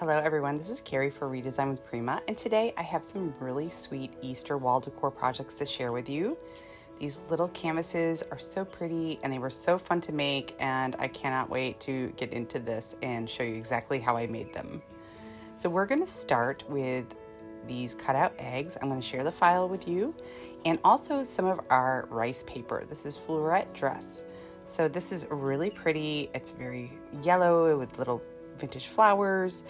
Hello everyone, this is Cari for Redesign with Prima, and today I have some really sweet Easter wall decor projects to share with you. These little canvases are so pretty and they were so fun to make, and I cannot wait to get into this and show you exactly how I made them. So we're going to start with these cutout eggs. I'm going to share the file with you, and also some of our rice paper. This is Fluorite Dress. So this is really pretty. It's very yellow with little vintage flowers,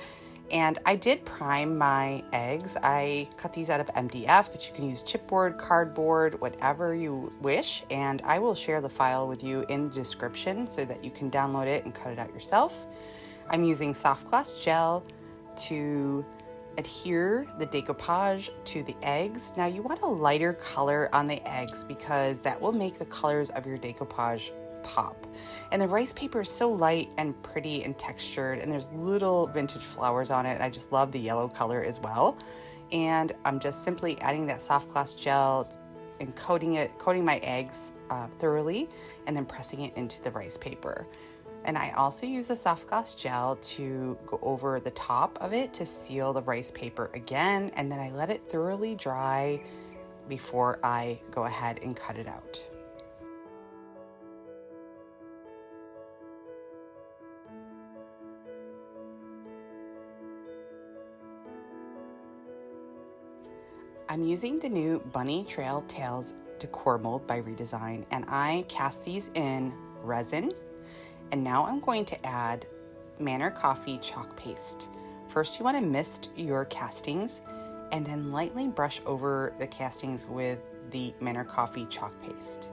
and I did prime my eggs. I cut these out of MDF, but you can use chipboard, cardboard, whatever you wish, and I will share the file with you in the description so that you can download it and cut it out yourself. I'm using soft glass gel to adhere the decoupage to the eggs. Now you want a lighter color on the eggs because that will make the colors of your decoupage pop. And the rice paper is so light and pretty and textured, and there's little vintage flowers on it, and I just love the yellow color as well. And I'm just simply adding that soft glass gel and coating my eggs thoroughly, and then pressing it into the rice paper. And I also use the soft glass gel to go over the top of it to seal the rice paper again, and then I let it thoroughly dry before I go ahead and cut it out. I'm using the new Bunny Trail Tales Decor Mold by Redesign, and I cast these in resin. And now I'm going to add Manor Coffee chalk paste. First, you want to mist your castings and then lightly brush over the castings with the Manor Coffee chalk paste.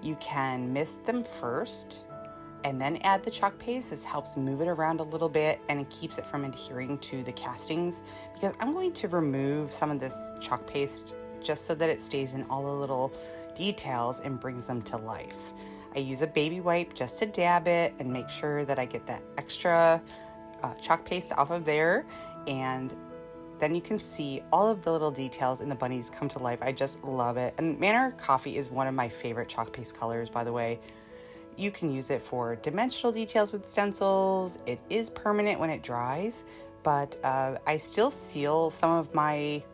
You can mist them first and then add the chalk paste. This helps move it around a little bit and it keeps it from adhering to the castings, because I'm going to remove some of this chalk paste just so that it stays in all the little details and brings them to life. I use a baby wipe just to dab it and make sure that I get that extra chalk paste off of there, and then you can see all of the little details in the bunnies come to life. I just love it. And Manor Coffee is one of my favorite chalk paste colors, by the way. You can use it for dimensional details with stencils. It is permanent when it dries, but I still seal some of my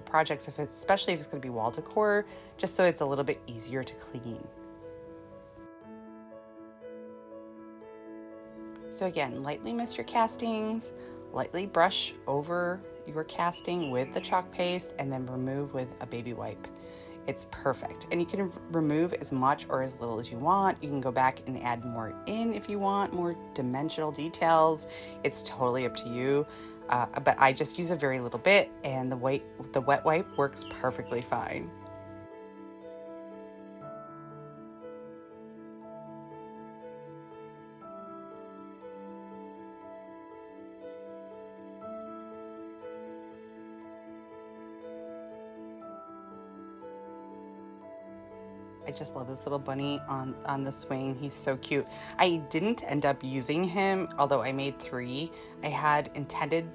projects, especially if it's going to be wall decor, just so it's a little bit easier to clean. So again, lightly mist your castings, lightly brush over your casting with the chalk paste, and then remove with a baby wipe. It's perfect. And you can remove as much or as little as you want. You can go back and add more in if you want more dimensional details. It's totally up to you. But I just use a very little bit, and the wet wipe works perfectly fine. I just love this little bunny on the swing. He's so cute. I didn't end up using him, although I made 3. I had intended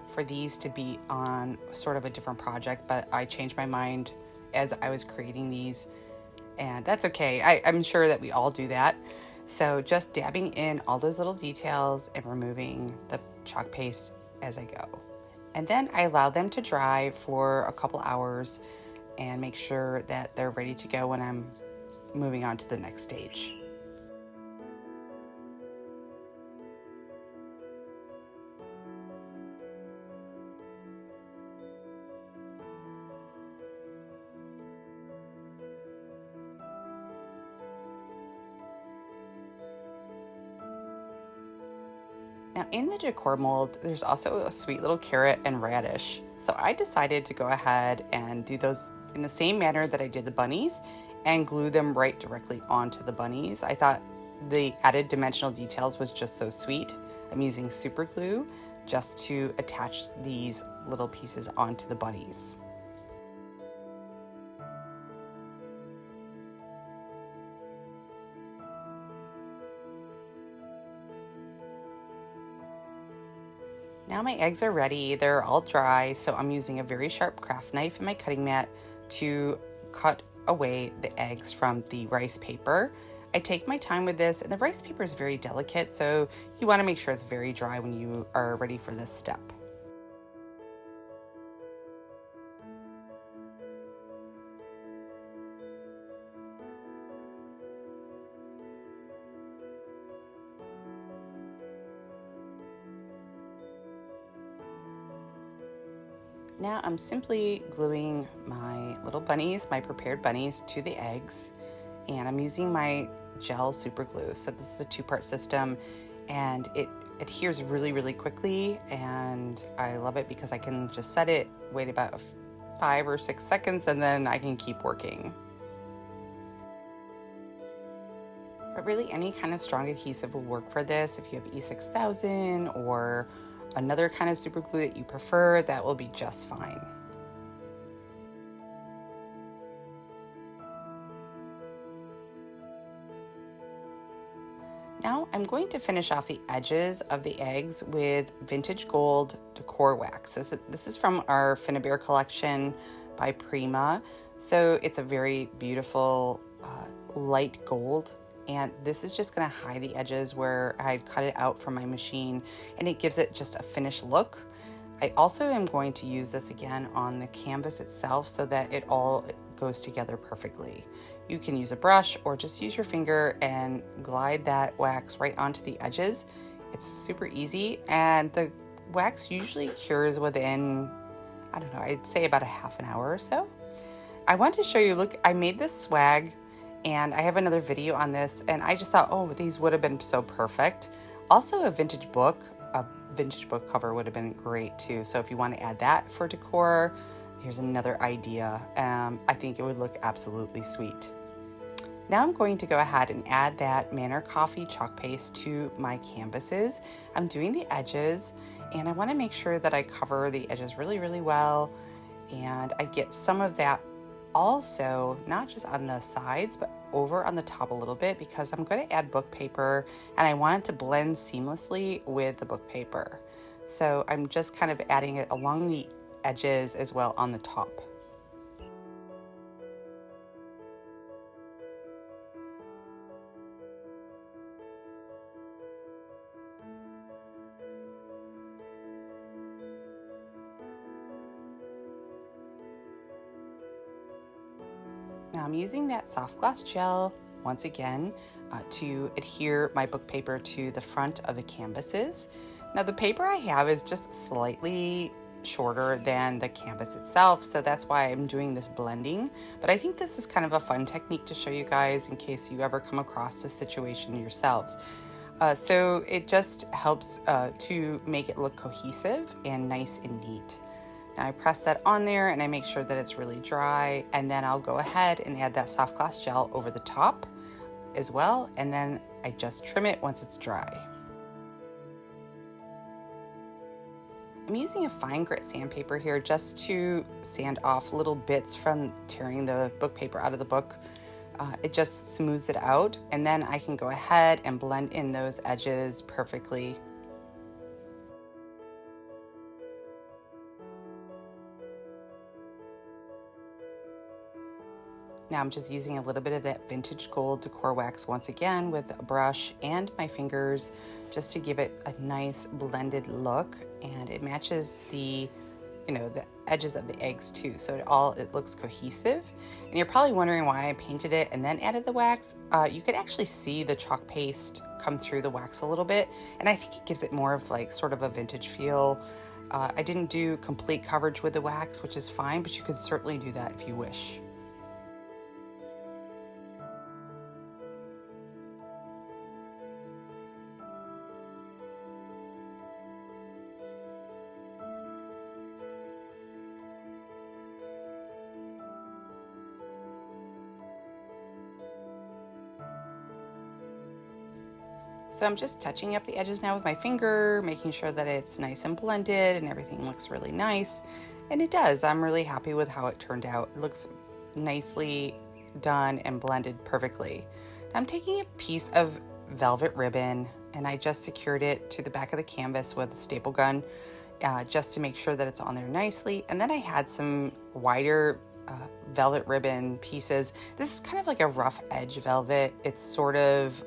for these to be on sort of a different project, but I changed my mind as I was creating these, and that's okay. I'm sure that we all do that. So just dabbing in all those little details and removing the chalk paste as I go. And then I allow them to dry for a couple hours and make sure that they're ready to go when I'm moving on to the next stage. Now in the decor mold, there's also a sweet little carrot and radish. So I decided to go ahead and do those in the same manner that I did the bunnies and glue them right directly onto the bunnies. I thought the added dimensional details was just so sweet. I'm using super glue just to attach these little pieces onto the bunnies. Now my eggs are ready, they're all dry, so I'm using a very sharp craft knife and my cutting mat to cut away the eggs from the rice paper. I take my time with this, and the rice paper is very delicate, so you want to make sure it's very dry when you are ready for this step. Now I'm simply gluing my little bunnies, my prepared bunnies, to the eggs, and I'm using my gel super glue. So this is a two-part system, and it adheres really quickly, and I love it because I can just set it, wait about 5 or 6 seconds, and then I can keep working. But really any kind of strong adhesive will work for this. If you have E6000 or another kind of super glue that you prefer, that will be just fine. Now I'm going to finish off the edges of the eggs with vintage gold decor wax. This is from our Finnabair collection by Prima. So it's a very beautiful light gold. And this is just going to hide the edges where I cut it out from my machine, and it gives it just a finished look. I also am going to use this again on the canvas itself so that it all goes together perfectly. You can use a brush or just use your finger and glide that wax right onto the edges. It's super easy, and the wax usually cures within, I don't know, I'd say about a half an hour or so. I wanted to show you, look, I made this swag, and I have another video on this, and I just thought, oh, these would have been so perfect. Also a vintage book cover would have been great too. So if you want to add that for decor, here's another idea. I think it would look absolutely sweet. Now I'm going to go ahead and add that Manor Coffee chalk paste to my canvases. I'm doing the edges, and I want to make sure that I cover the edges really well, and I get some of that also, not just on the sides, but over on the top a little bit, because I'm going to add book paper and I want it to blend seamlessly with the book paper. So I'm just kind of adding it along the edges as well on the top. Now I'm using that soft gloss gel once again to adhere my book paper to the front of the canvases. Now the paper I have is just slightly shorter than the canvas itself, so that's why I'm doing this blending. But I think this is kind of a fun technique to show you guys in case you ever come across this situation yourselves. So it just helps to make it look cohesive and nice and neat. Now I press that on there and I make sure that it's really dry, and then I'll go ahead and add that soft gloss gel over the top as well, and then I just trim it once it's dry. I'm using a fine grit sandpaper here just to sand off little bits from tearing the book paper out of the book. It just smooths it out, and then I can go ahead and blend in those edges perfectly. Now I'm just using a little bit of that vintage gold decor wax once again with a brush and my fingers just to give it a nice blended look, and it matches the edges of the eggs too, so it looks cohesive. And you're probably wondering why I painted it and then added the wax. You could actually see the chalk paste come through the wax a little bit, and I think it gives it more of like sort of a vintage feel. I didn't do complete coverage with the wax, which is fine, but you could certainly do that if you wish. So I'm just touching up the edges now with my finger, making sure that it's nice and blended and everything looks really nice. And it does. I'm really happy with how it turned out. It looks nicely done and blended perfectly. I'm taking a piece of velvet ribbon and I just secured it to the back of the canvas with a staple gun just to make sure that it's on there nicely. And then I had some wider velvet ribbon pieces. This is kind of like a rough edge velvet. It's sort of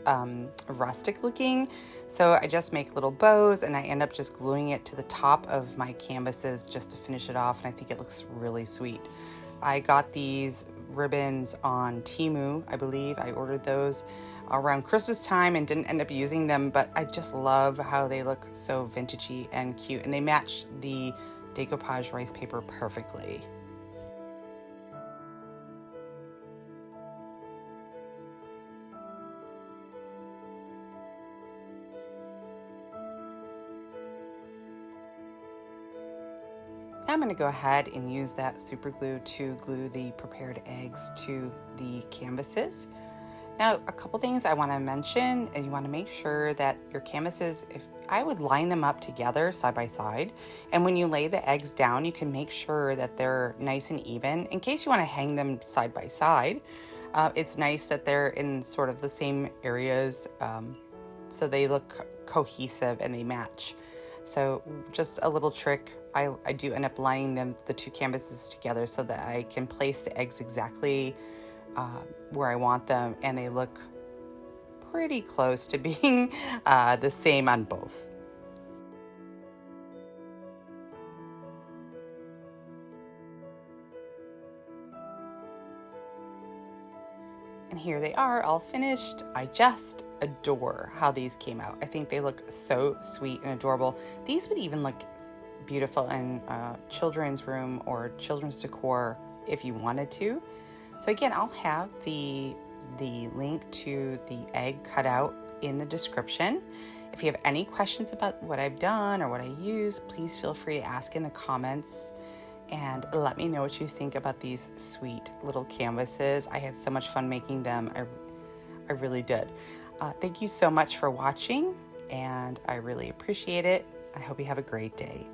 rustic looking. So I just make little bows and I end up just gluing it to the top of my canvases just to finish it off. And I think it looks really sweet. I got these ribbons on Temu, I believe. I ordered those around Christmas time and didn't end up using them, but I just love how they look so vintagey and cute, and they match the Decoupage rice paper perfectly. Now I'm going to go ahead and use that super glue to glue the prepared eggs to the canvases. Now, a couple things I want to mention, and you want to make sure that your canvases, if I would line them up together side by side, and when you lay the eggs down, you can make sure that they're nice and even. In case you want to hang them side by side, it's nice that they're in sort of the same areas, so they look cohesive and they match. So just a little trick, I do end up lining the two canvases together so that I can place the eggs exactly where I want them, and they look pretty close to being the same on both. And here they are, all finished. I just adore how these came out. I think they look so sweet and adorable. These would even look beautiful in children's room or children's decor if you wanted to. So again, I'll have the link to the egg cutout in the description. If you have any questions about what I've done or what I use, please feel free to ask in the comments and let me know what you think about these sweet little canvases. I had so much fun making them. I really did. Thank you so much for watching, and I really appreciate it. I hope you have a great day.